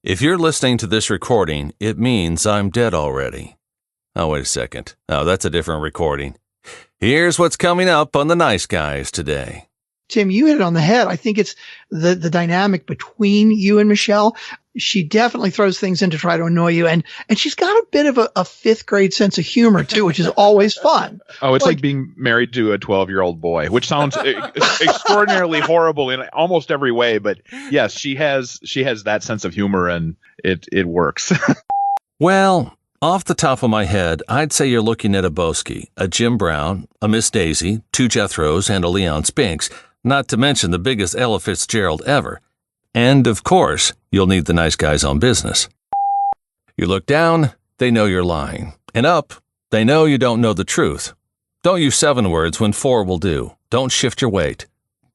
If you're listening to this recording, it means I'm dead already. Oh, wait a second. Oh, that's a different recording. Here's what's coming up on the Nice Guys today. Tim, you hit it on the head. I think it's the dynamic between you and Michelle. She definitely throws things in to try to annoy you. And she's got a bit of a fifth grade sense of humor, too, which is always fun. Oh, it's like being married to a 12-year-old boy, which sounds extraordinarily horrible in almost every way. But yes, she has that sense of humor, and it works. Well, off the top of my head, I'd say you're looking at a Boski, a Jim Brown, a Miss Daisy, two Jethros, and a Leon Spinks, not to mention the biggest Ella Fitzgerald ever. And, of course, you'll need the Nice Guys on business. You look down, they know you're lying. And up, they know you don't know the truth. Don't use 7 words when 4 will do. Don't shift your weight.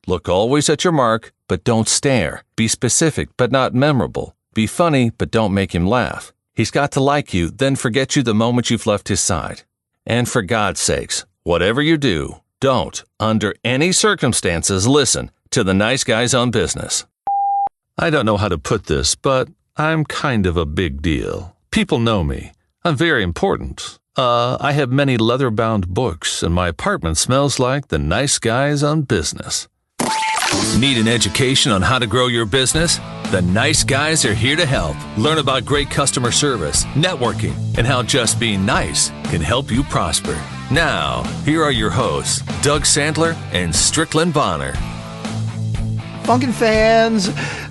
Look always at your mark, but don't stare. Be specific, but not memorable. Be funny, but don't make him laugh. He's got to like you, then forget you the moment you've left his side. And for God's sakes, whatever you do, don't, under any circumstances, listen to the Nice Guys on business. I don't know how to put this, but I'm kind of a big deal. People know me. I'm very important. I have many leather-bound books, and my apartment smells like the Nice Guys on business. Need an education on how to grow your business? The Nice Guys are here to help. Learn about great customer service, networking, and how just being nice can help you prosper. Now, here are your hosts, Doug Sandler and Strickland Bonner. Funkin' fans,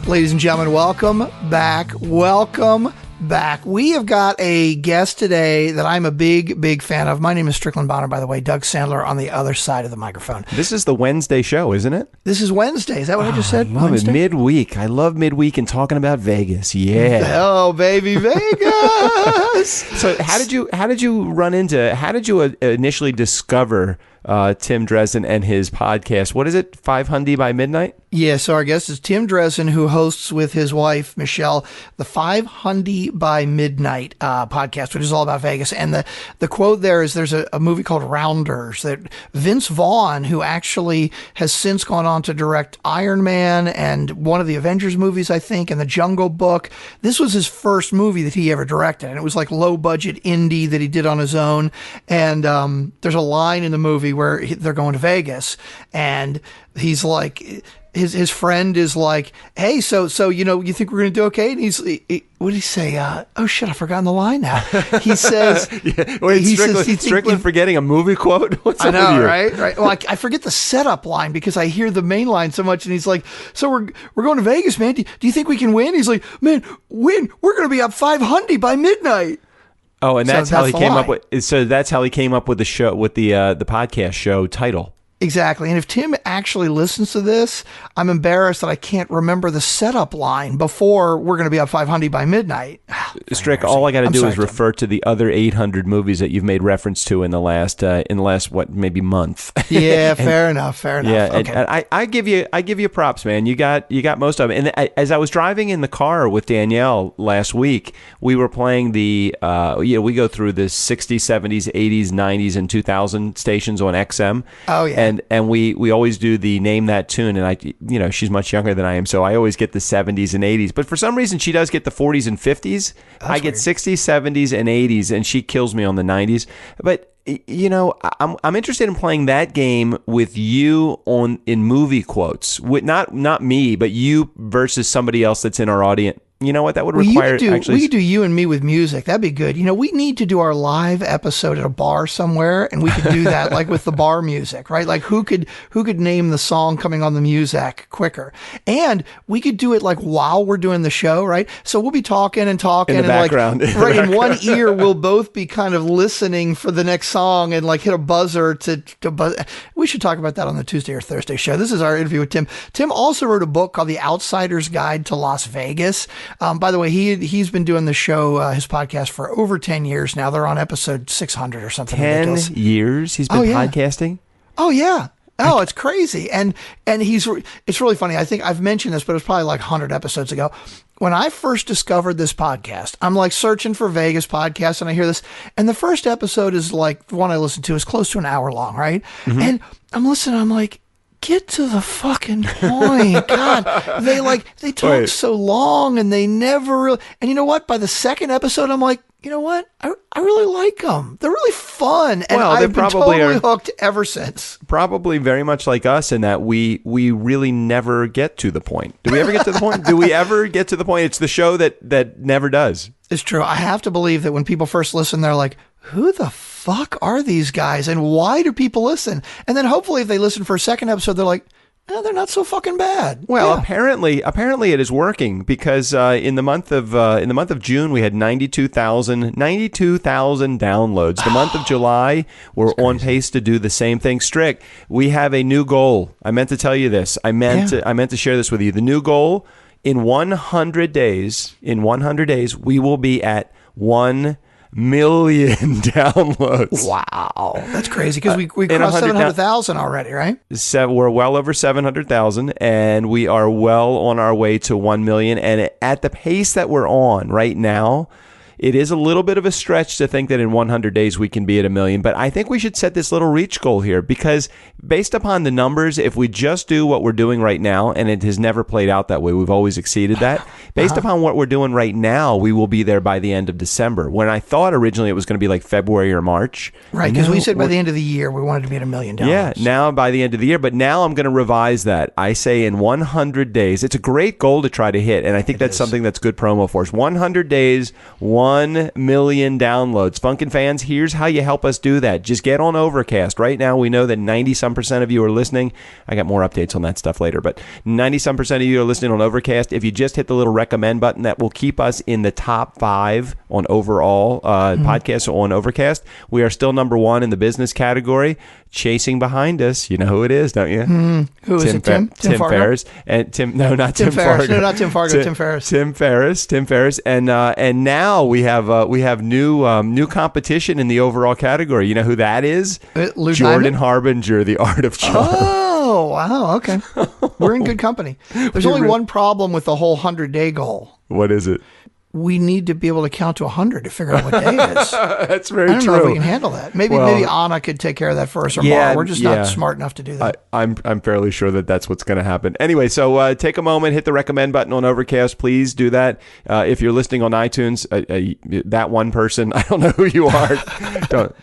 ladies and gentlemen, welcome back. Welcome back. We have got a guest today that I'm a big fan of. My name is Strickland Bonner, by the way. Doug Sandler on the other side of the microphone. This is the Wednesday show, isn't it? This is Wednesday. Is that what I just said? I love Wednesday? it. Midweek. I love midweek and talking about Vegas. Yeah. Oh, baby, Vegas. So how did you initially discover Tim Dresen and his podcast? What is it? Five Hundy by Midnight? Yeah, so our guest is Tim Dresen, who hosts with his wife, Michelle, the Five Hundy by Midnight podcast, which is all about Vegas. And the quote there is there's a movie called Rounders that Vince Vaughn, who actually has since gone on to direct Iron Man and one of the Avengers movies, I think, and The Jungle Book. This was his first movie that he ever directed. And it was like low budget indie that he did on his own. And there's a line in the movie where they're going to Vegas and he's like, his friend is like, hey, so you know, you think we're going to do okay? And what did he say? Oh shit, I've forgotten the line now. He says, Strickland forgetting a movie quote? What's I up know, with you? right? Well, I forget the setup line because I hear the main line so much. And he's like, so we're going to Vegas, man. Do you think we can win? He's like, man, win. We're going to be up 5 Hundy by midnight. Oh, and that's how he came line. up with. So that's how he came up with the show, with the podcast show title. Exactly. And if Tim actually listens to this, I'm embarrassed that I can't remember the setup line before we're going to be up 5 Hundy by midnight. Strick, all I got to do is refer to the other 800 movies that you've made reference to in the last what, maybe month. Yeah, fair enough. Yeah, Okay. and I give you props, man. You got most of it. And as I was driving in the car with Danielle last week, we were playing we go through the 60s, 70s, 80s, 90s, and 2000 stations on XM. Oh yeah. And we always do the name that tune, and she's much younger than I am, so I always get the 70s and 80s. But for some reason, she does get the 40s and 50s. I get 60s, 70s, and 80s, and she kills me on the 90s. But I'm interested in playing that game with you in movie quotes, with not me, but you versus somebody else that's in our audience. You know what? That would require we could do you and me with music. That'd be good. We need to do our live episode at a bar somewhere, and we could do that like with the bar music, right? Like who could name the song coming on the music quicker? And we could do it like while we're doing the show, right? So we'll be talking in the background. Like, right, in one ear we'll both be kind of listening for the next song and like hit a buzzer to buzz. We should talk about that on the Tuesday or Thursday show. This is our interview with Tim. Tim also wrote a book called The Outsider's Guide to Las Vegas. By the way, he's been doing the show, his podcast, for over 10 years now. They're on episode 600 or something. 10 years he's been podcasting? Oh, yeah. Oh, it's crazy. And it's really funny. I think I've mentioned this, but it was probably like 100 episodes ago. When I first discovered this podcast, I'm like searching for Vegas podcasts and I hear this. And the first episode is like the one I listened to is close to an hour long, right? Mm-hmm. And I'm listening. I'm like, get to the fucking point. God, they talk so long and they never really, and you know what? By the second episode, I'm like, you know what? I really like them. They're really fun. And I've been totally hooked ever since. Probably very much like us in that we really never get to the point. Do we ever get to the point? Do we ever get to the point? It's the show that never does. It's true. I have to believe that when people first listen, they're like, who the fuck are these guys? And why do people listen? And then hopefully if they listen for a second episode, they're like, they're not so fucking bad. Well, apparently it is working because in the month of June we had 92,000 downloads. The month of July we're on pace to do the same thing. Strick, we have a new goal. I meant to tell you this. I meant to share this with you. The new goal in 100 days. In 100 days, we will be at 1 million downloads. Wow, that's crazy because we crossed 700,000 already, right? We're well over 700,000, and we are well on our way to 1 million. And at the pace that we're on right now, it is a little bit of a stretch to think that in 100 days we can be at 1 million, but I think we should set this little reach goal here because based upon the numbers, if we just do what we're doing right now, and it has never played out that way, we've always exceeded that. Based upon what we're doing right now, we will be there by the end of December. When I thought originally it was going to be like February or March. Right, because we said by the end of the year we wanted to be at 1 million dollars. Yeah, now by the end of the year, but now I'm going to revise that. I say in 100 days. It's a great goal to try to hit, and I think that's something that's good promo for us. 100 days, 1 million downloads. Funkin' fans, here's how you help us do that. Just get on Overcast. Right now, we know that 90-some% of you are listening. I got more updates on that stuff later, but 90-some% of you are listening on Overcast. If you just hit the little recommend button, that will keep us in the top 5 on overall podcasts on Overcast. We are still number 1 in the business category. Chasing behind us, you know who it is, don't you? Who is it, Tim? Tim Ferriss. And Tim, no, not Tim Ferriss. Fargo. No, not Tim Fargo, Tim Ferriss. Tim Ferriss. And now we have new competition in the overall category. You know who that is? Lou Jordan Diamond? Harbinger, The Art of Charm. Oh, wow. Okay. We're in good company. There's only one problem with the whole 100-day goal. What is it? We need to be able to count to 100 to figure out what day it is. That's very true. I don't know if we can handle that. Maybe Anna could take care of that for us, or Mar. We're just not smart enough to do that. I'm fairly sure that that's what's going to happen. Anyway, so take a moment, hit the recommend button on Overcast. Please do that. If you're listening on iTunes, that one person, I don't know who you are.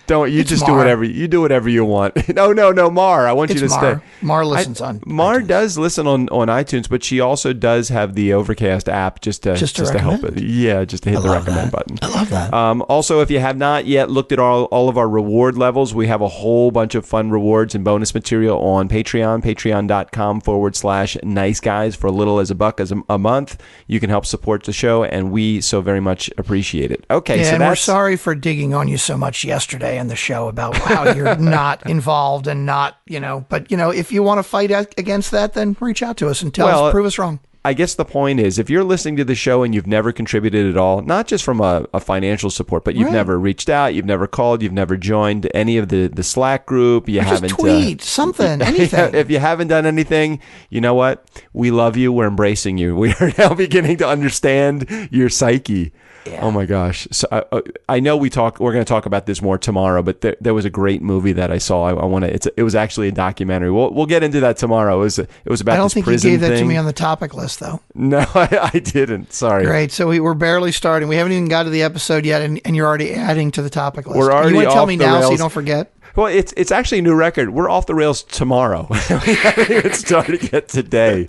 don't you just Mar. do whatever you want. No, Mar. I want you to stay. Mar listens on. Mar iTunes. does listen on iTunes, but she also does have the Overcast app just to help it. Yeah, just to hit the recommend button. I love that. Also, if you have not yet looked at all of our reward levels, we have a whole bunch of fun rewards and bonus material on Patreon, patreon.com/nice guys. For a little as $1 a month, you can help support the show, and we so very much appreciate it. Okay, so we're sorry for digging on you so much yesterday in the show about how you're not involved and not, but if you want to fight against that, then reach out to us and prove us wrong. I guess the point is, if you're listening to the show and you've never contributed at all, not just from a financial support, but you've never reached out, you've never called, you've never joined any of the Slack group, you haven't tweet something, anything. If you haven't done anything, you know what? We love you. We're embracing you. We are now beginning to understand your psyche. Yeah. Oh my gosh! So I know we're going to talk about this more tomorrow, but there was a great movie that I saw. It was actually a documentary. We'll get into that tomorrow. It was about this prison thing. I don't think you gave that to me on the topic list, though. No, I didn't. Sorry. Great. So we're barely starting. We haven't even got to the episode yet, and you're already adding to the topic list. We're already you want to tell me now rails. so you don't forget? Well, it's actually a new record. We're off the rails tomorrow. We haven't even started yet today.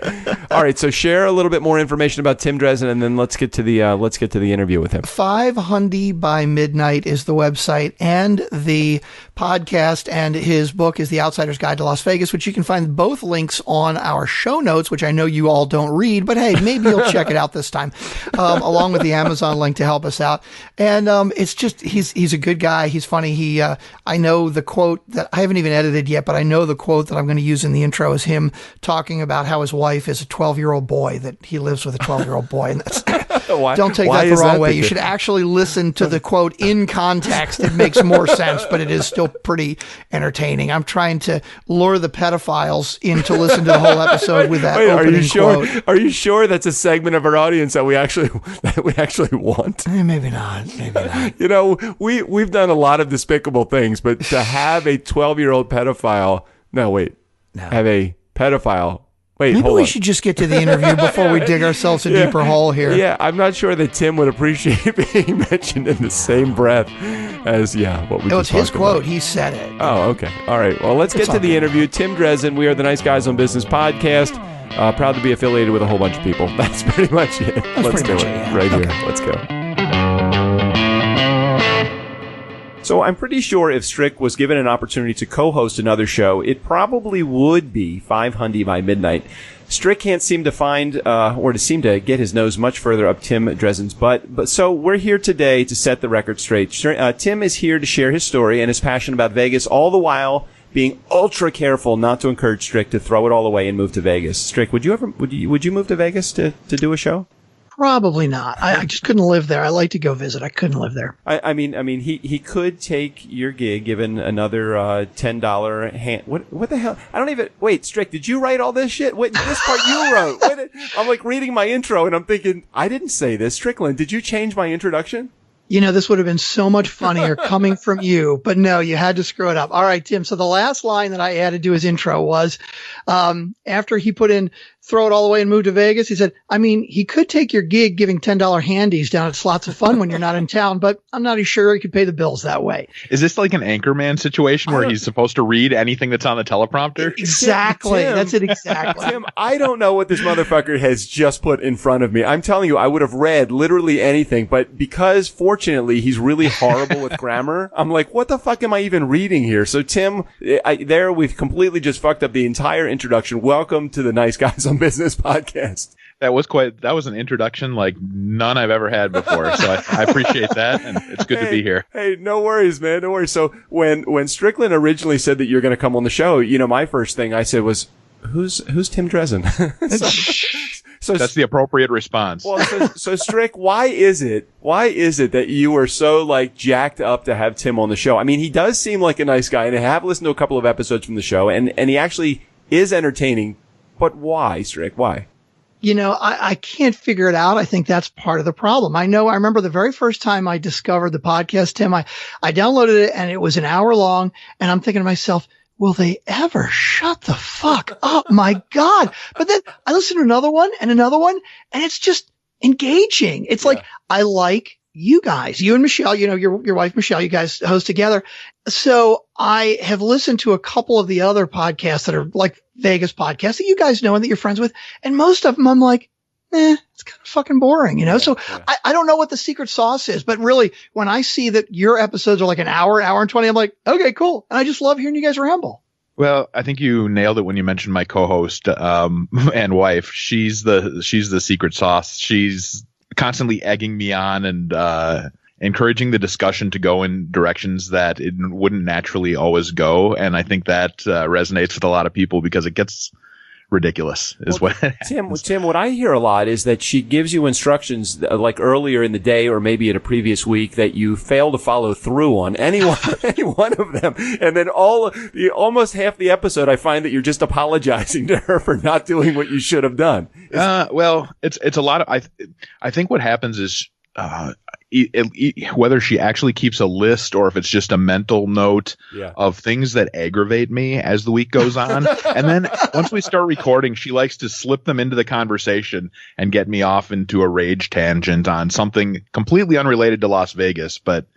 All right, so share a little bit more information about Tim Dresen, and then let's get to the interview with him. 5 Hundy by Midnight is the website and the podcast, and his book is The Outsider's Guide to Las Vegas, which you can find both links on our show notes, which I know you all don't read, but hey, maybe you'll check it out this time, along with the Amazon link to help us out. And it's just he's a good guy. He's funny. I know the quote that I haven't even edited yet, but I know the quote that I'm going to use in the intro is him talking about how his wife is a 12-year-old boy, that he lives with a 12-year-old boy. And that's, don't take that the wrong way. You should actually listen to the quote in context. It makes more sense, but it is still pretty entertaining. I'm trying to lure the pedophiles in to listen to the whole episode with that opening quote. Are you sure that's a segment of our audience that we actually want? Maybe not. We've done a lot of despicable things, but to have a 12-year-old pedophile, have a pedophile. Wait, maybe hold we on. should just get to the interview before we dig ourselves a deeper hole here. Yeah, I'm not sure that Tim would appreciate being mentioned in the same breath as, what we It was just his talked quote. about. He said it. Oh, okay. All right. Well, let's get to the interview. Tim Dresen. We are the Nice Guys on Business podcast. Proud to be affiliated with a whole bunch of people. That's pretty much it. Let's do it right here. Let's go. So I'm pretty sure if Strick was given an opportunity to co-host another show, it probably would be Five Hundy by Midnight. Strick can't seem to find or to seem to get his nose much further up Tim Dresen's butt. But so we're here today to set the record straight. Tim is here to share his story and his passion about Vegas, all the while being ultra careful not to encourage Strick to throw it all away and move to Vegas. Strick, would you move to Vegas to do a show? Probably not. I just couldn't live there. I like to go visit. I couldn't live there. I mean, he could take your gig, given another $10 hand. What the hell? I don't even. Wait, Strick, did you write all this shit? Wait, this part you wrote. I'm like reading my intro and I'm thinking, I didn't say this. Strickland, did you change my introduction? This would have been so much funnier coming from you, but no, you had to screw it up. All right, Tim. So the last line that I added to his intro was, after he put in, throw it all away and move to Vegas, he said, he could take your gig giving $10 handies down at Slots of Fun when you're not in town, but I'm not sure he could pay the bills that way. Is this like an Anchorman situation where he's supposed to read anything that's on the teleprompter? Exactly. Tim, that's it exactly. Tim, I don't know what this motherfucker has just put in front of me. I'm telling you, I would have read literally anything, but because fortunately he's really horrible with grammar, I'm like, what the fuck am I even reading here? So Tim, we've completely just fucked up the entire introduction. Welcome to the Nice Guys on Business podcast. That was an introduction like none I've ever had before. So I appreciate that, and it's good to be here. Hey, no worries, man. No worries. So when Strickland originally said that you're going to come on the show, my first thing I said was, who's Tim Dresen? So that's the appropriate response. Well, so Strick, why is it that you are so like jacked up to have Tim on the show? I mean, he does seem like a nice guy, and I have listened to a couple of episodes from the show, and he actually is entertaining. But why, Strick? Why? I can't figure it out. I think that's part of the problem. I remember the very first time I discovered the podcast, Tim, I downloaded it and it was an hour long, and I'm thinking to myself, will they ever shut the fuck up? My God. But then I listened to another one, and it's just engaging. It's like, I like you guys, you and Michelle, your wife, Michelle, you guys host together. So I have listened to a couple of the other podcasts that are like Vegas podcasts that you guys know and that you're friends with. And most of them I'm like, it's kind of fucking boring, So I don't know what the secret sauce is, but really when I see that your episodes are like an hour and 20, I'm like, okay, cool. And I just love hearing you guys ramble. Well, I think you nailed it when you mentioned my co-host, and wife. She's the secret sauce. She's constantly egging me on and, encouraging the discussion to go in directions that it wouldn't naturally always go. And I think that resonates with a lot of people because it gets ridiculous Tim, what I hear a lot is that she gives you instructions like earlier in the day or maybe at a previous week that you fail to follow through on any one of them. And then almost half the episode, I find that you're just apologizing to her for not doing what you should have done. Well, it's a lot of, I think what happens is, whether she actually keeps a list or if it's just a mental note of things that aggravate me as the week goes on. And then once we start recording, she likes to slip them into the conversation and get me off into a rage tangent on something completely unrelated to Las Vegas. But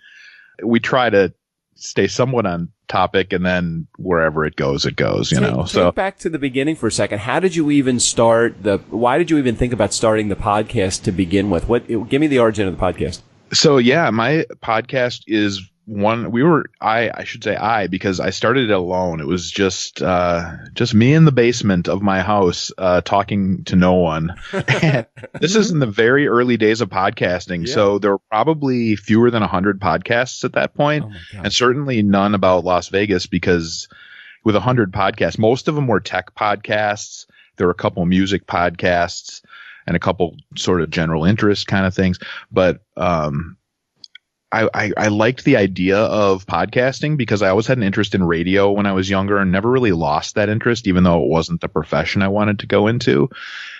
we try to stay somewhat on topic, and then wherever it goes, So back to the beginning for a second. How did you even why did you even think about starting the podcast to begin with? Give me the origin of the podcast. So my podcast is because I started it alone. It was just me in the basement of my house, talking to no one. And this is in the very early days of podcasting. Yeah. So there were probably fewer than 100 podcasts at that point, and certainly none about Las Vegas, because with 100 podcasts, most of them were tech podcasts. There were a couple music podcasts and a couple sort of general interest kind of things. But I liked the idea of podcasting because I always had an interest in radio when I was younger and never really lost that interest, even though it wasn't the profession I wanted to go into.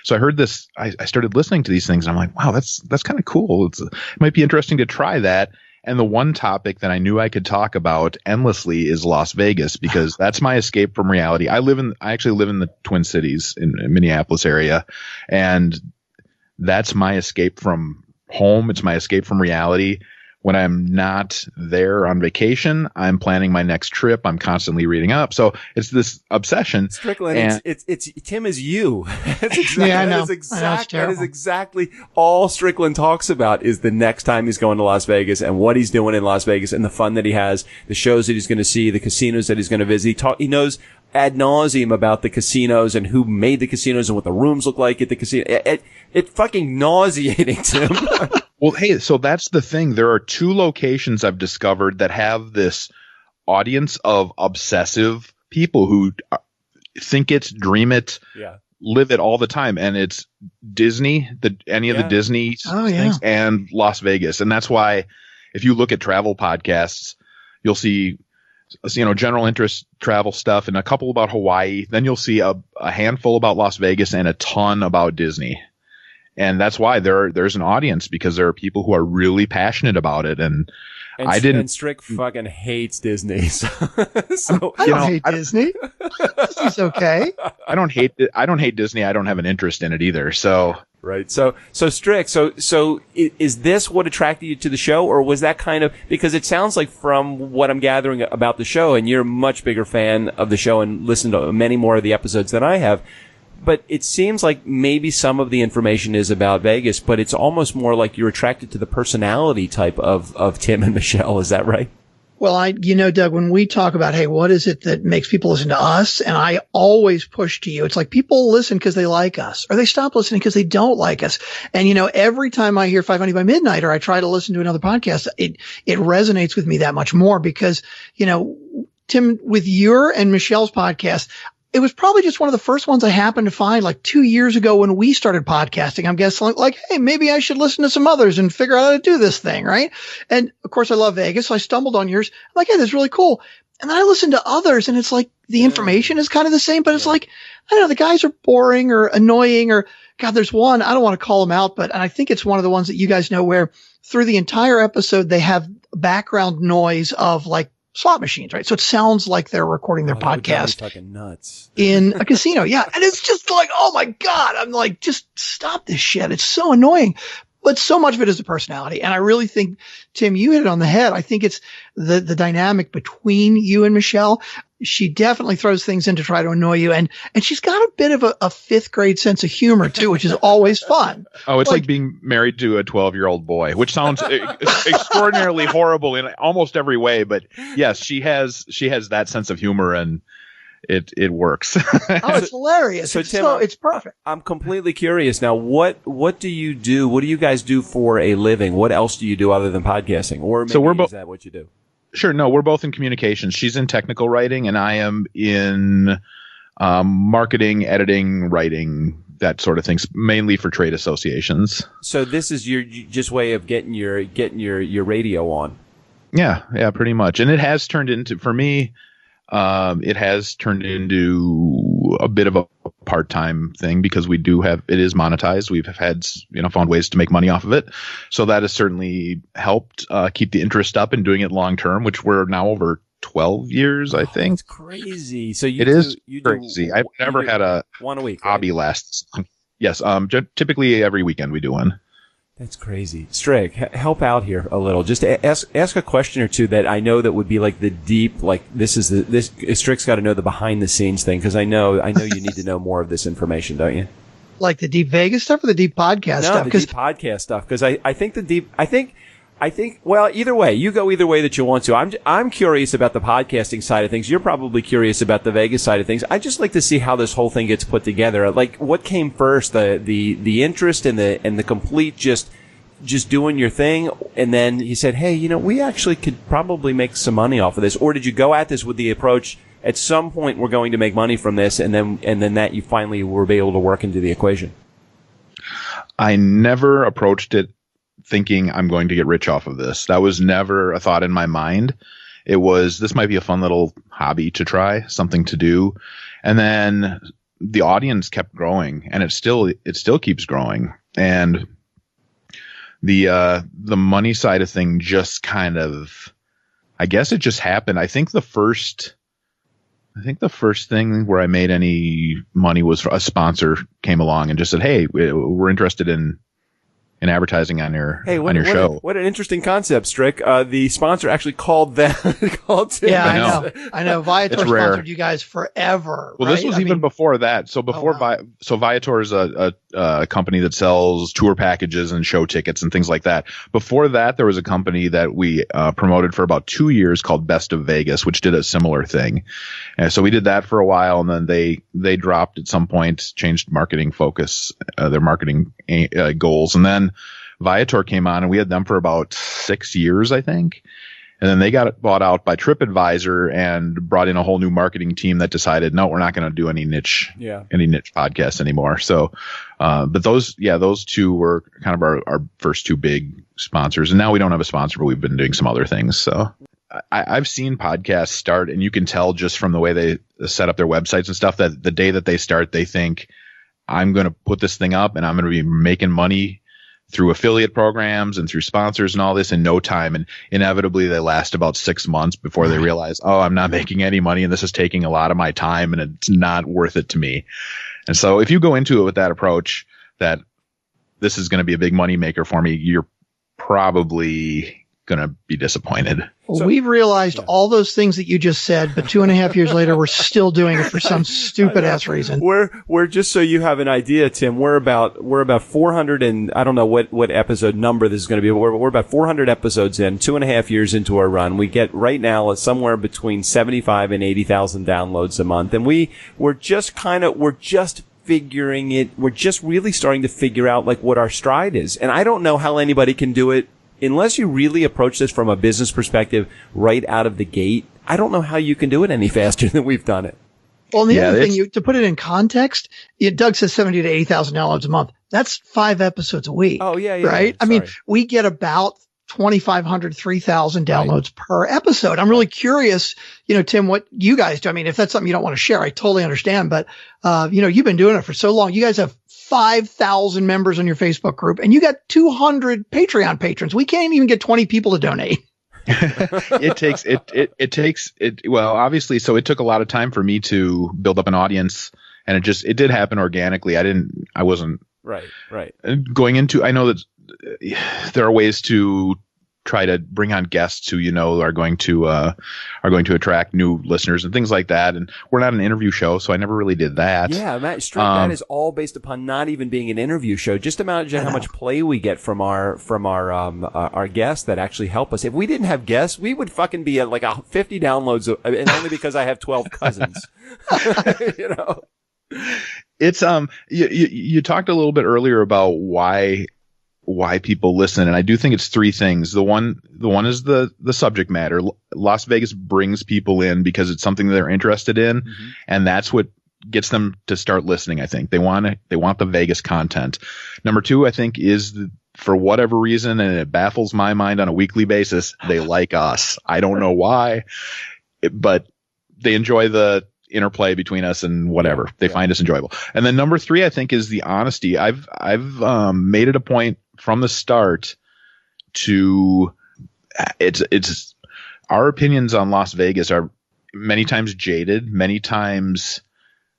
So I heard this, I started listening to these things and I'm like, wow, that's kind of cool. It might be interesting to try that. And the one topic that I knew I could talk about endlessly is Las Vegas, because that's my escape from reality. I actually live in the Twin Cities in Minneapolis area, and that's my escape from home. It's my escape from reality. When I'm not there on vacation, I'm planning my next trip. I'm constantly reading up. So it's this obsession. Strickland, and it's Tim is you. That's exactly, Yeah, I know. That is exactly all Strickland talks about is the next time he's going to Las Vegas and what he's doing in Las Vegas and the fun that he has, the shows that he's going to see, the casinos that he's going to visit. He knows ad nauseum about the casinos and who made the casinos and what the rooms look like at the casino. It's fucking nauseating, Tim. Well, hey, so that's the thing. There are 2 locations I've discovered that have this audience of obsessive people who think it, dream it, live it all the time. And it's Disney, any of the Disney things, and Las Vegas. And that's why if you look at travel podcasts, you'll see, general interest travel stuff and a couple about Hawaii. Then you'll see a handful about Las Vegas and a ton about Disney. And that's why there's an audience, because there are people who are really passionate about it. And And Strick fucking hates Disney. So I don't hate Disney. Disney's okay. I don't hate Disney. I don't have an interest in it either. So right. So Strick. So is this what attracted you to the show, or was that kind of, because it sounds like from what I'm gathering about the show, and you're a much bigger fan of the show and listened to many more of the episodes than I have. But it seems like maybe some of the information is about Vegas, but it's almost more like you're attracted to the personality type of Tim and Michelle. Is that right? Well, Doug, when we talk about, hey, what is it that makes people listen to us? And I always push to you. It's like people listen because they like us, or they stop listening because they don't like us. And, every time I hear 500 by Midnight, or I try to listen to another podcast, it resonates with me that much more because, Tim, with your and Michelle's podcast, it was probably just one of the first ones I happened to find like 2 years ago when we started podcasting. I'm guessing like, hey, maybe I should listen to some others and figure out how to do this thing, right? And of course I love Vegas, so I stumbled on yours. I'm like, hey, that's really cool. And then I listened to others and it's like the information is kind of the same, but it's like, I don't know, the guys are boring or annoying, or God, there's one, I don't want to call them out, but I think it's one of the ones that you guys know where through the entire episode, they have background noise of like slot machines, right? So it sounds like they're recording their podcast fucking nuts in a casino. Yeah. And it's just like, oh my God. I'm like, just stop this shit. It's so annoying. But so much of it is the personality. And I really think, Tim, you hit it on the head. I think it's the dynamic between you and Michelle. She definitely throws things in to try to annoy you. And she's got a bit of a 5th grade sense of humor too, which is always fun. Oh, it's like being married to a 12-year-old boy, which sounds extraordinarily horrible in almost every way. But yes, she has that sense of humor, and it works. Oh, it's hilarious. So Tim, it's perfect. I'm completely curious now. What do you do? What do you guys do for a living? What else do you do other than podcasting? Or maybe is that what you do? Sure. No, we're both in communications. She's in technical writing, and I am in marketing, editing, writing, that sort of things, mainly for trade associations. So this is your just way of getting your radio on. Yeah, pretty much. And it has turned into, for me, it has turned into a bit of a part-time thing, because it is monetized. We've had, found ways to make money off of it. So that has certainly helped keep the interest up and doing it long-term, which we're now over 12 years, I think. It's crazy. So it is crazy. I've never had a one a week hobby last. Yes. Typically every weekend we do one. That's crazy. Strick, help out here a little. Just ask a question or two that I know that would be like the deep, like Strick's got to know the behind the scenes thing, because I know you need to know more of this information, don't you? Like the deep Vegas stuff or the deep podcast stuff? No, the deep podcast stuff. Because I think, well, either way, you go either way that you want to. I'm curious about the podcasting side of things. You're probably curious about the Vegas side of things. I just like to see how this whole thing gets put together. Like, what came first, the interest and the complete just doing your thing, and then he said, hey, we actually could probably make some money off of this? Or did you go at this with the approach, at some point we're going to make money from this, and then that you finally were able to work into the equation? I never approached it thinking I'm going to get rich off of this. That was never a thought in my mind. It was, this might be a fun little hobby to try, something to do. And then the audience kept growing, and it still keeps growing. And the money side of thing just kind of, I guess it just happened. I think the first thing where I made any money was a sponsor came along and just said, "Hey, we're interested in advertising on your show." What an interesting concept, Strick. The sponsor actually called them. Yeah, I know. Viator sponsored you guys forever. Well, right? this was even before that. So before Viator is a company that sells tour packages and show tickets and things like that. Before that, there was a company that we promoted for about 2 years called Best of Vegas, which did a similar thing. And so we did that for a while, and then they dropped at some point, changed marketing focus, their marketing goals, and then Viator came on, and we had them for about 6 years, I think. And then they got bought out by TripAdvisor and brought in a whole new marketing team that decided, no, we're not going to do any niche podcasts anymore. So, but those two were kind of our first two big sponsors. And now we don't have a sponsor, but we've been doing some other things. So I've seen podcasts start, and you can tell just from the way they set up their websites and stuff that the day that they start, they think, I'm going to put this thing up and I'm going to be making money through affiliate programs and through sponsors and all this in no time. And inevitably they last about 6 months before they realize, oh, I'm not making any money and this is taking a lot of my time and it's not worth it to me. And so if you go into it with that approach that this is going to be a big money maker for me, you're probably going to be disappointed. Well, so, we've realized all those things that you just said, but 2.5 years later, we're still doing it for some stupid ass reason. We're just so you have an idea, Tim. We're about 400 and I don't know what episode number this is going to be, but we're about 400 episodes in, 2.5 years into our run. We get right now somewhere between 75 and 80,000 downloads a month, and we're just figuring it. We're just really starting to figure out like what our stride is, and I don't know how anybody can do it. Unless you really approach this from a business perspective right out of the gate, I don't know how you can do it any faster than we've done it. Well, and the other thing, to put it in context, Doug says 70 to 80,000 downloads a month. That's 5 episodes a week. Oh, yeah. Right? I mean, we get about 2,500, 3,000 downloads per episode. I'm really curious, Tim, what you guys do. I mean, if that's something you don't want to share, I totally understand. But, you've been doing it for so long. You guys have 5,000 members on your Facebook group, and you got 200 Patreon patrons. We can't even get 20 people to donate. Well, obviously, so it took a lot of time for me to build up an audience, and it did happen organically. I wasn't right going into, I know that there are ways to try to bring on guests who are going to attract new listeners and things like that. And we're not an interview show, so I never really did that. Yeah, Matt, Strick, that is all based upon not even being an interview show. Just imagine how much play we get from our guests that actually help us. If we didn't have guests, we would fucking be at like 50 downloads, and only because I have 12 cousins. It's you talked a little bit earlier about why people listen, and I do think it's 3 things. The one is the subject matter. Las Vegas brings people in because it's something they're interested in, and that's what gets them to start listening. I think they want the Vegas content. Number 2, I think, is for whatever reason, and it baffles my mind on a weekly basis, they like us. I don't know why, but they enjoy the interplay between us and whatever. They find us enjoyable. And then number 3, I think, is the honesty. I've made it a point from the start to it's our opinions on Las Vegas are many times jaded. Many times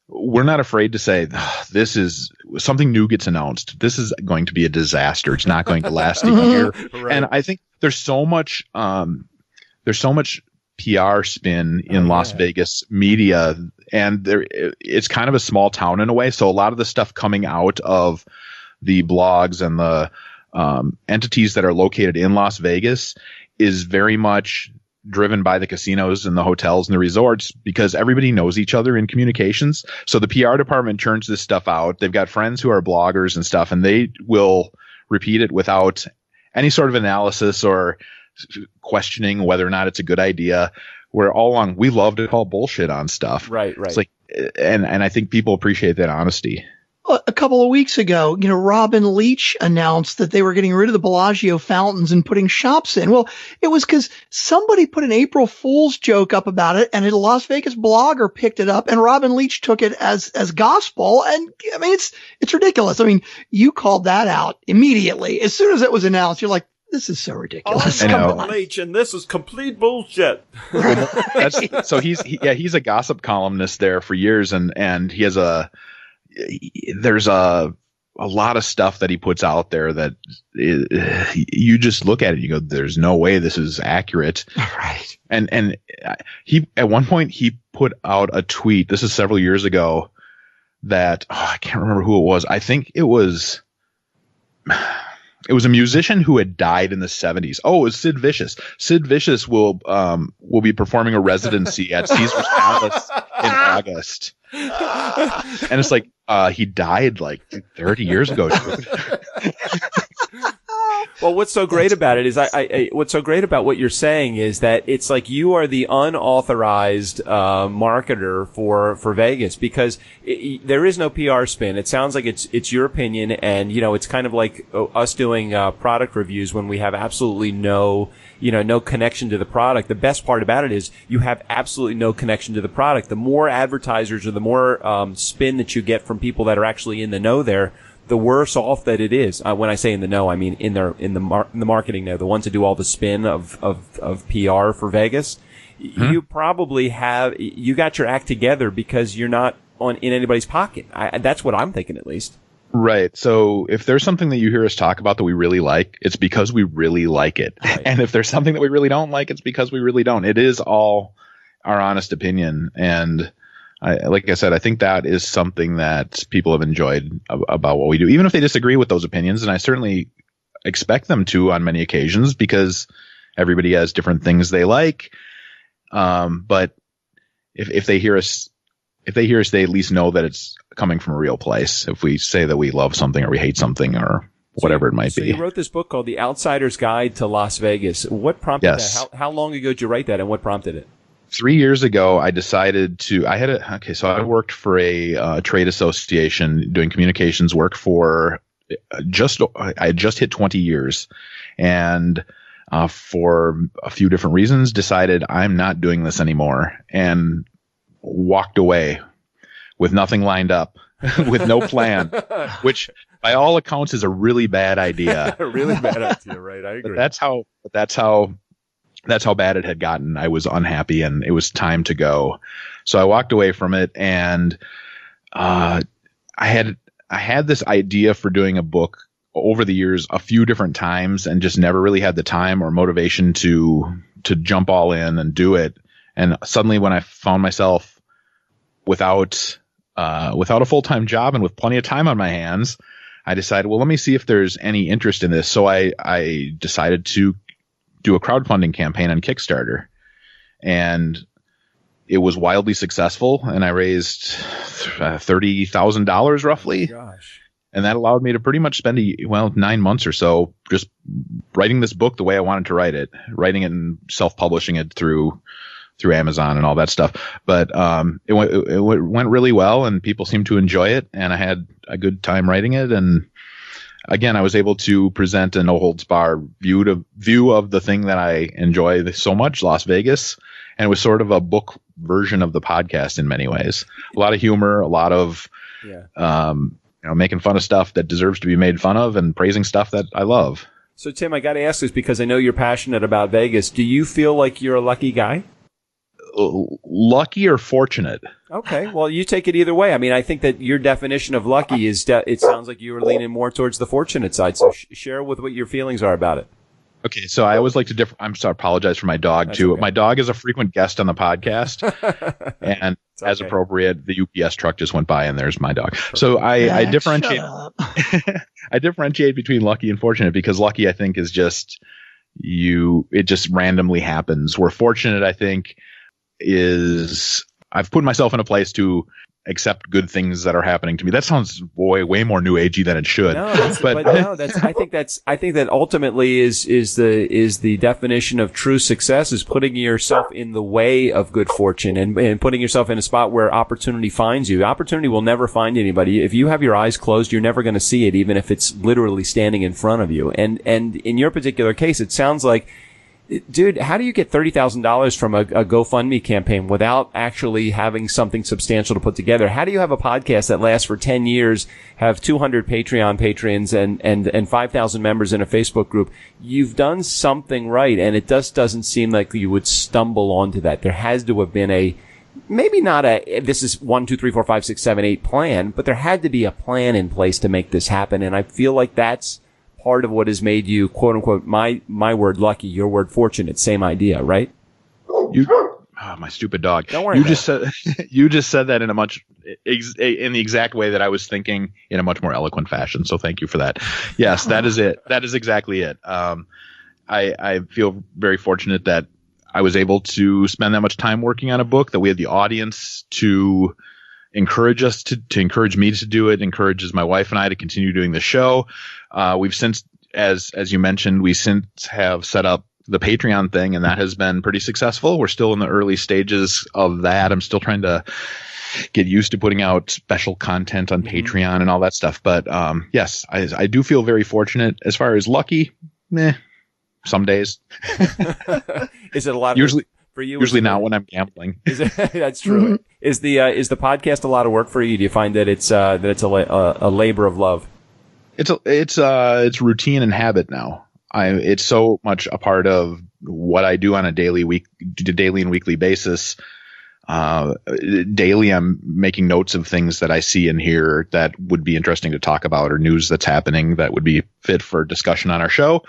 we're not afraid to say, this is something new gets announced. This is going to be a disaster. It's not going to last a year. Right. And I think there's so much PR spin in Las Vegas media, and it's kind of a small town in a way. So a lot of the stuff coming out of the blogs and the entities that are located in Las Vegas is very much driven by the casinos and the hotels and the resorts, because everybody knows each other in communications. So the PR department churns this stuff out. They've got friends who are bloggers and stuff, and they will repeat it without any sort of analysis or questioning whether or not it's a good idea. Where all along we love to call bullshit on stuff. Right. It's like, and I think people appreciate that honesty. A couple of weeks ago, Robin Leach announced that they were getting rid of the Bellagio fountains and putting shops in. Well, it was because somebody put an April Fool's joke up about it, and a Las Vegas blogger picked it up, and Robin Leach took it as gospel. And I mean, it's ridiculous. I mean, you called that out immediately as soon as it was announced. You're like, this is so ridiculous. I'm Robin Leach, and this is complete bullshit. So he's a gossip columnist there for years, and he has there's a lot of stuff that he puts out there that you just look at it and you go, there's no way this is accurate. Right. And he, at one point he put out a tweet, this is several years ago, that I can't remember who it was. I think it was a musician who had died in the 70s. Oh, it was Sid Vicious. Sid Vicious will be performing a residency at Caesar's Palace in August. And it's like, he died like 30 years ago. Well, what's so great about it is what's so great about what you're saying is that it's like you are the unauthorized marketer for Vegas, because there is no PR spin. It sounds like it's your opinion, and it's kind of like us doing product reviews when we have absolutely no connection to the product. The best part about it is you have absolutely no connection to the product. The more advertisers or the more spin that you get from people that are actually in the know there, the worse off that it is. When I say in the know, I mean in the marketing know, the ones that do all the spin of PR for Vegas. Mm-hmm. You probably you got your act together because you're not in anybody's pocket. That's what I'm thinking, at least. Right. So if there's something that you hear us talk about that we really like, it's because we really like it. Right. And if there's something that we really don't like, it's because we really don't. It is all our honest opinion. And like I said, I think that is something that people have enjoyed about what we do, even if they disagree with those opinions. And I certainly expect them to on many occasions, because everybody has different things they like. But if they hear us, they at least know that it's coming from a real place. If we say that we love something or we hate something or whatever it might be. So you wrote this book called The Outsider's Guide to Las Vegas. What prompted that? How long ago did you write that, and what prompted it? 3 years ago, I decided to. So I worked for a trade association doing communications work for I had just hit 20 years, and for a few different reasons, decided I'm not doing this anymore, and walked away with nothing lined up, with no plan, which by all accounts is a really bad idea. A really bad idea, right? I agree. But that's how bad it had gotten. I was unhappy, and it was time to go. So I walked away from it, and I had this idea for doing a book over the years a few different times, and just never really had the time or motivation to jump all in and do it. And suddenly, when I found myself without a full-time job and with plenty of time on my hands, I decided, well, let me see if there's any interest in this. So I decided to do a crowdfunding campaign on Kickstarter, and it was wildly successful, and I raised $30,000 roughly. Gosh. And that allowed me to pretty much spend 9 months or so just writing this book the way I wanted to write it, writing it and self-publishing it through Amazon and all that stuff. But it went really well, and people seemed to enjoy it, and I had a good time writing it. And again, I was able to present a no-holds-barred view of the thing that I enjoy so much, Las Vegas. And it was sort of a book version of the podcast in many ways. A lot of humor, a lot of making fun of stuff that deserves to be made fun of, and praising stuff that I love. So, Tim, I got to ask this because I know you're passionate about Vegas. Do you feel like you're a lucky guy? Lucky or fortunate? Okay, well, you take it either way. I mean, I think that your definition of lucky is it sounds like you were leaning more towards the fortunate side. So share with what your feelings are about it. Okay, so I always like to I'm sorry, apologize for my dog. That's too. Okay. My dog is a frequent guest on the podcast, and as appropriate, the UPS truck just went by, and there's my dog. Perfect. So I differentiate. I differentiate between lucky and fortunate, because lucky, I think, is just it just randomly happens. Where fortunate, I think, is I've put myself in a place to accept good things that are happening to me. That sounds way more new agey than it should. No, I think that ultimately is the definition of true success, is putting yourself in the way of good fortune and putting yourself in a spot where opportunity finds you. Opportunity will never find anybody. If you have your eyes closed, you're never going to see it, even if it's literally standing in front of you. And in your particular case, it sounds like, dude, how do you get $30,000 from a GoFundMe campaign without actually having something substantial to put together? How do you have a podcast that lasts for 10 years, have 200 Patreon patrons and 5,000 members in a Facebook group? You've done something right, and it just doesn't seem like you would stumble onto that. There has to have been maybe not this is 1, 2, 3, 4, 5, 6, 7, 8 plan, but there had to be a plan in place to make this happen. And I feel like that's part of what has made you, quote unquote, my word lucky, your word fortunate. Same idea, right? My stupid dog. Don't worry. You just said that in in the exact way that I was thinking, in a much more eloquent fashion. So thank you for that. Yes, that is it. That is exactly it. I feel very fortunate that I was able to spend that much time working on a book, that we had the audience to encourage us to encourage me to do it, encourages my wife and I to continue doing the show. We've since, as you mentioned, we since have set up the Patreon thing, and that has been pretty successful. We're still in the early stages of that. I'm still trying to get used to putting out special content on Patreon and all that stuff. But yes, I do feel very fortunate. As far as lucky, some days. Is it a lot? Usually. For you, usually not when I'm gambling. That's true. Is the podcast a lot of work for you? Do you find that it's a labor of love? It's routine and habit now. It's so much a part of what I do on a daily and weekly basis. Daily, I'm making notes of things that I see and hear that would be interesting to talk about, or news that's happening that would be fit for discussion on our show.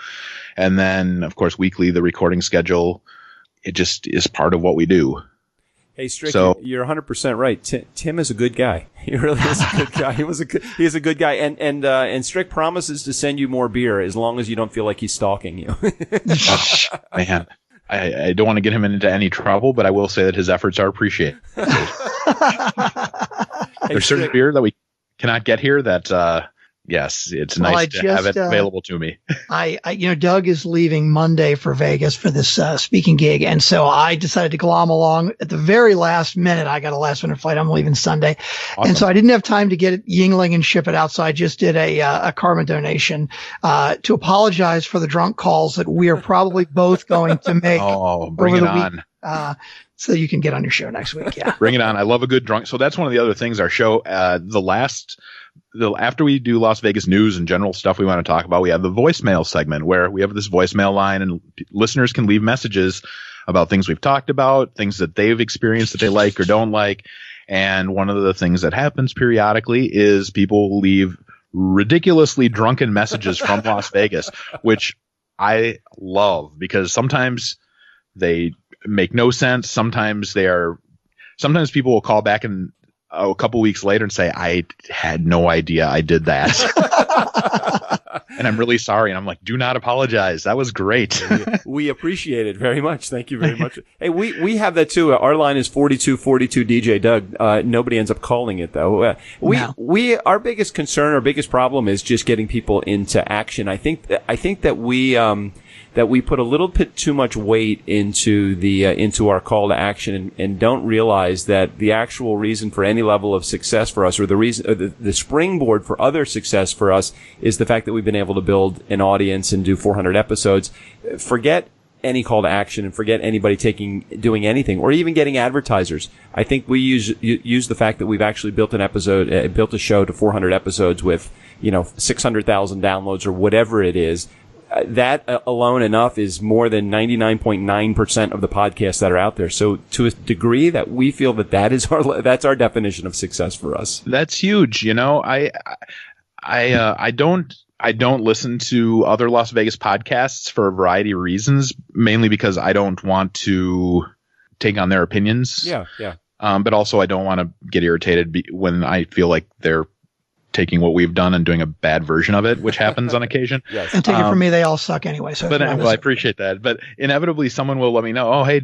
And then, of course, weekly, the recording schedule. It just is part of what we do. Hey, Strick, you're 100% right. Tim is a good guy. He really is a good guy. He's a good guy. And Strick promises to send you more beer as long as you don't feel like he's stalking you. Man, I don't want to get him into any trouble, but I will say that his efforts are appreciated. There's certain beer that we cannot get here that, yes, it's nice to have it available to me. Doug is leaving Monday for Vegas for this speaking gig, and so I decided to glom along at the very last minute. I got a last minute flight. I'm leaving Sunday, awesome. And so I didn't have time to get it Yingling and ship it out. So I just did a karma donation to apologize for the drunk calls that we are probably both going to make. Oh, bring it on. So you can get on your show next week. Yeah, bring it on. I love a good drunk. So that's one of the other things. Our show, after we do Las Vegas news and general stuff we want to talk about, we have the voicemail segment where we have this voicemail line and listeners can leave messages about things we've talked about, things that they've experienced that they like or don't like. And one of the things that happens periodically is people leave ridiculously drunken messages from Las Vegas, which I love because sometimes they make no sense. Sometimes people will call back and a couple weeks later and say, I had no idea I did that. And I'm really sorry. And I'm like, do not apologize. That was great. We appreciate it very much. Thank you very much. Hey, we have that too. Our line is 4242 DJ Doug. Nobody ends up calling it though. Our biggest concern, our biggest problem is just getting people into action. I think that we put a little bit too much weight into our call to action and don't realize that the actual reason for any level of success for us, or the reason, or the springboard for other success for us, is the fact that we've been able to build an audience and do 400 episodes. Forget any call to action and forget anybody doing anything or even getting advertisers. I think we use the fact that we've actually built a show to 400 episodes with, 600,000 downloads or whatever it is. That alone enough is more than 99.9% of the podcasts that are out there. So to a degree that we feel that's our definition of success for us. That's huge. I don't listen to other Las Vegas podcasts for a variety of reasons, mainly because I don't want to take on their opinions. Yeah. But also I don't want to get irritated when I feel like they're taking what we've done and doing a bad version of it, which happens on occasion. Yes. And take it from me, they all suck anyway. So I appreciate that. But inevitably someone will let me know, oh, hey,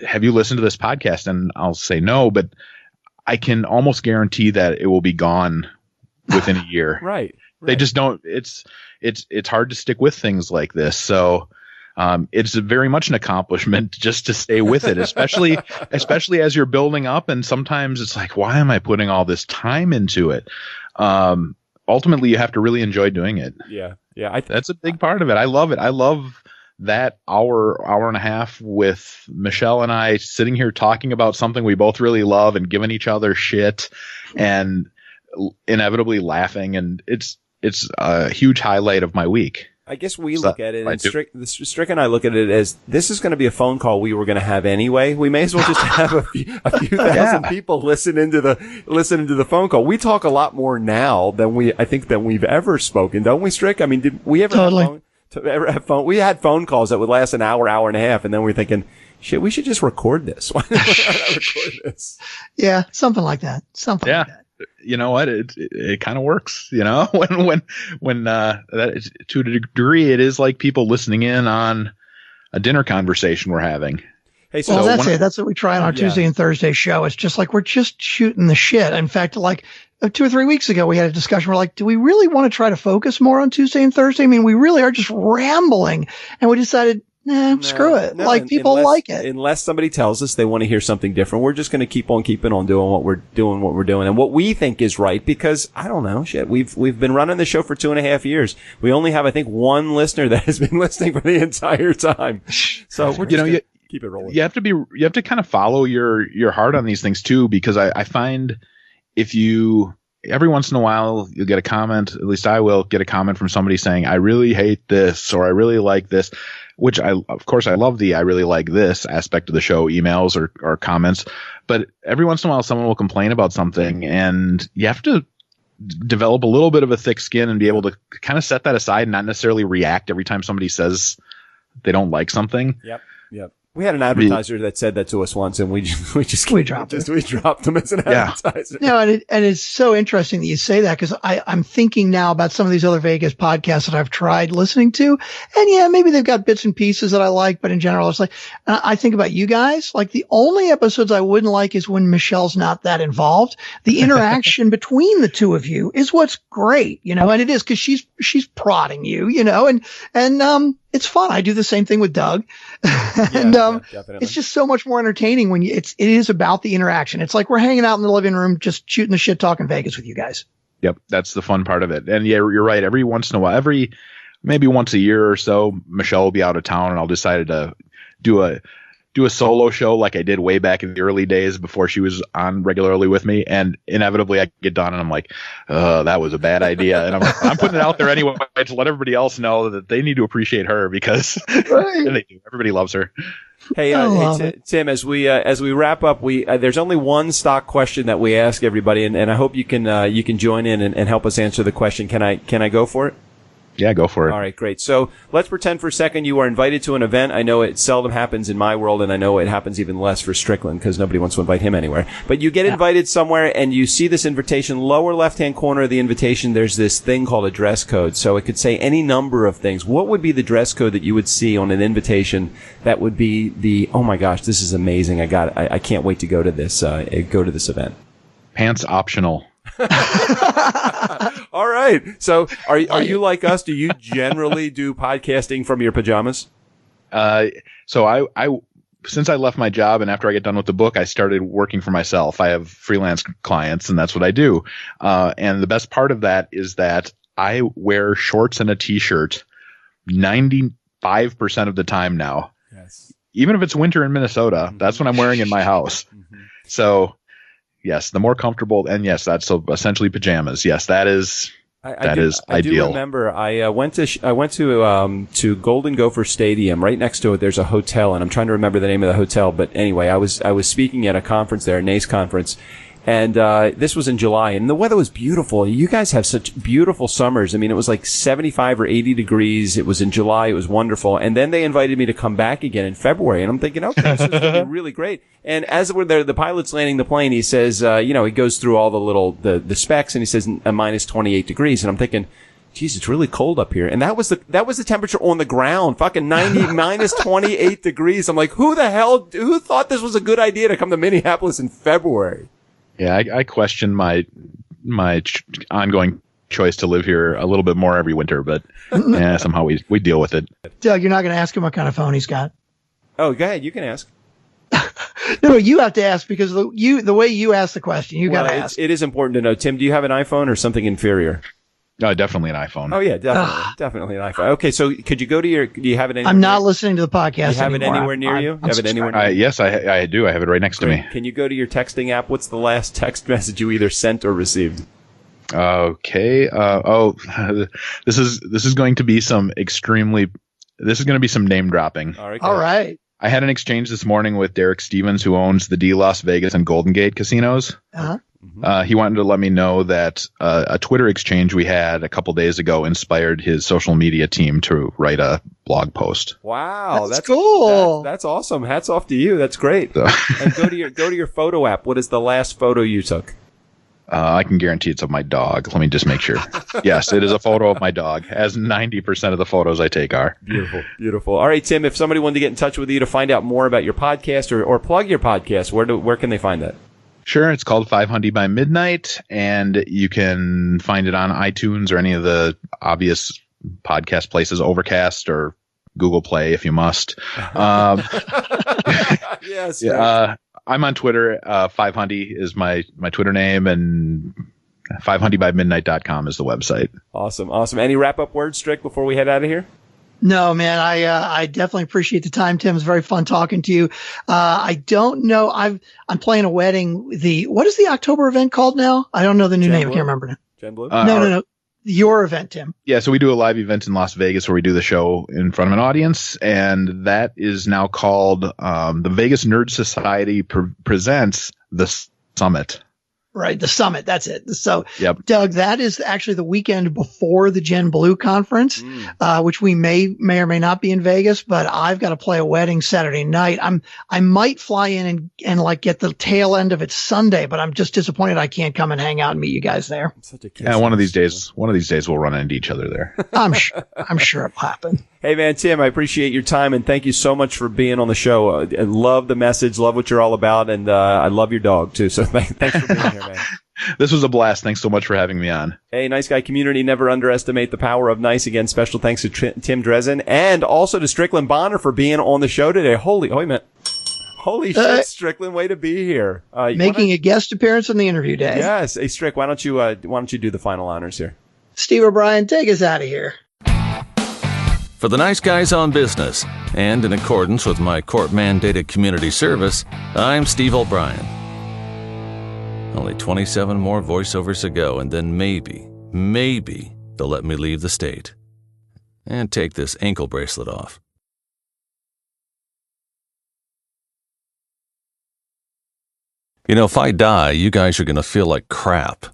have you listened to this podcast? And I'll say no, but I can almost guarantee that it will be gone within a year. Right. They just don't. It's hard to stick with things like this. So it's very much an accomplishment just to stay with it, especially as you're building up. And sometimes it's like, why am I putting all this time into it? Ultimately, you have to really enjoy doing it. Yeah. That's a big part of it. I love it. I love that hour and a half with Michelle and I sitting here talking about something we both really love and giving each other shit and inevitably laughing. And it's a huge highlight of my week. I guess we look at it, and Strick and I look at it as this is going to be a phone call we were going to have anyway. We may as well just have a few thousand people listen into the phone call. We talk a lot more now than we've ever spoken, don't we, Strick? I mean, did we ever have phone? We had phone calls that would last an hour and a half, and then we're thinking, shit, we should just record this. Why not record this? Yeah, something like that. Like that. You know what? It kind of works, when that to a degree, it is like people listening in on a dinner conversation we're having. Hey, so that's it. That's what we try on our Tuesday and Thursday show. It's just like, we're just shooting the shit. In fact, like 2 or 3 weeks ago, we had a discussion. We're like, do we really want to try to focus more on Tuesday and Thursday? I mean, we really are just rambling, and we decided, screw it. People like it. Unless somebody tells us they want to hear something different, we're just going to keep on keeping on doing what we're doing and what we think is right, because I don't know, shit. We've been running the show for 2.5 years. We only have, I think, one listener that has been listening for the entire time. So we're just keep it rolling. You have to kind of follow your heart on these things too, because I find every once in a while you'll get a comment, at least I will get a comment from somebody saying, I really hate this, or I really like this. Which of course I love I really like this aspect of the show, emails or comments, but every once in a while someone will complain about something, and you have to develop a little bit of a thick skin and be able to kind of set that aside and not necessarily react every time somebody says they don't like something. Yep. We had an advertiser that said that to us once, and we dropped them as an advertiser. No, and it's so interesting that you say that, because I'm thinking now about some of these other Vegas podcasts that I've tried listening to, and maybe they've got bits and pieces that I like, but in general, it's like, I think about you guys, like the only episodes I wouldn't like is when Michelle's not that involved. The interaction between the two of you is what's great, and it is because she's prodding you, and it's fun. I do the same thing with Doug. And it's just so much more entertaining when it is about the interaction. It's like we're hanging out in the living room, just shooting the shit, talking Vegas with you guys. Yep. That's the fun part of it. And yeah, you're right. Every once in a while, maybe once a year or so, Michelle will be out of town, and I'll decide to do a solo show like I did way back in the early days before she was on regularly with me. And inevitably I get done and I'm like, that was a bad idea. And I'm putting it out there anyway to let everybody else know that they need to appreciate her, because they do. Everybody loves her. Hey, Tim, as we wrap up, there's only one stock question that we ask everybody, and I hope you can join in and help us answer the question. Can I go for it? Yeah, go for it. All right, great. So let's pretend for a second you are invited to an event. I know it seldom happens in my world, and I know it happens even less for Strickland, because nobody wants to invite him anywhere. But you get invited somewhere, and you see this invitation. Lower left-hand corner of the invitation, there's this thing called a dress code. So it could say any number of things. What would be the dress code that you would see on an invitation that would be oh my gosh, this is amazing. I can't wait to go to this event. Pants optional. All right. So are you like us? Do you generally do podcasting from your pajamas? So I since I left my job and after I get done with the book, I started working for myself. I have freelance clients, and that's what I do. And the best part of that is that I wear shorts and a t-shirt 95% of the time now. Yes. Even if it's winter in Minnesota, that's what I'm wearing in my house. Mm-hmm. So yes, the more comfortable, and yes, that's essentially pajamas. Yes, that is ideal. I do remember I went to Golden Gopher Stadium. Right next to it, there's a hotel, and I'm trying to remember the name of the hotel. But anyway, I was speaking at a conference there, a NACE conference, and this was in July, and the weather was beautiful. You guys have such beautiful summers. I mean, it was like 75 or 80 degrees. It was in July. It was wonderful. And then they invited me to come back again in February, and I'm thinking, okay, this is going to be really great. And as we're there, the pilot's landing the plane. He says, he goes through all the specs, and he says a minus 28 degrees. And I'm thinking, geez, it's really cold up here. And that was the temperature on the ground, fucking minus 28 degrees. I'm like, who thought this was a good idea to come to Minneapolis in February? Yeah, I question my ongoing choice to live here a little bit more every winter, but yeah, somehow we deal with it. Doug, you're not going to ask him what kind of phone he's got. Oh, go ahead. You can ask. No, you have to ask because the way you ask the question, you got to ask. It is important to know. Tim, do you have an iPhone or something inferior? Definitely an iPhone. Oh yeah, definitely an iPhone. Okay, so could you go to your? Do you have it anywhere? I'm not listening to the podcast. Do you have anymore. it anywhere near you? Have it anywhere? Near Yes, I do. I have it right next to me. Can you go to your texting app? What's the last text message you either sent or received? Okay. This is going to be some name dropping. All right. I had an exchange this morning with Derek Stevens, who owns the D Las Vegas and Golden Gate casinos. Uh-huh. He wanted to let me know that a Twitter exchange we had a couple days ago inspired his social media team to write a blog post. Wow, that's cool. That's awesome. Hats off to you. That's great. And go to your photo app. What is the last photo you took? I can guarantee it's of my dog. Let me just make sure. Yes, it is a photo of my dog, as 90% of the photos I take are. Beautiful, beautiful. All right, Tim, if somebody wanted to get in touch with you to find out more about your podcast or plug your podcast, where can they find that? Sure, it's called Five Hundy by Midnight, and you can find it on iTunes or any of the obvious podcast places, Overcast or Google Play if you must. Yes. I'm on Twitter. Five Hundy is my Twitter name, and fivehundybymidnight.com is the website. Awesome. Any wrap-up words, Strick, before we head out of here? No, man, I definitely appreciate the time, Tim. It's very fun talking to you. I don't know. I'm playing a wedding. What is the October event called now? I don't know the new name. I can't remember now. Gen Blue? No. Your event, Tim. Yeah, so we do a live event in Las Vegas where we do the show in front of an audience, and that is now called the Vegas Nerd Society presents the Summit. Right, the Summit. That's it. So, yep. Doug, that is actually the weekend before the Gen Blue conference, which we may or may not be in Vegas. But I've got to play a wedding Saturday night. I might fly in and like get the tail end of it Sunday, but I'm just disappointed I can't come and hang out and meet you guys there. Yeah, one of these days we'll run into each other there. I'm sure it'll happen. Hey man, Tim, I appreciate your time and thank you so much for being on the show. I love the message, love what you're all about, and I love your dog too. So thanks for being here, man. This was a blast. Thanks so much for having me on. Hey, Nice Guy community, never underestimate the power of nice. Again, special thanks to Tim Dresen and also to Strickland Bonner for being on the show today. Holy shit, Strickland, way to be here. Making a guest appearance on the interview day. Yes. Hey, Strick, why don't you do the final honors here? Steve O'Brien, take us out of here. For the Nice Guys on Business, and in accordance with my court-mandated community service, I'm Steve O'Brien. Only 27 more voiceovers to go, and then maybe they'll let me leave the state and take this ankle bracelet off. You know, if I die, you guys are going to feel like crap.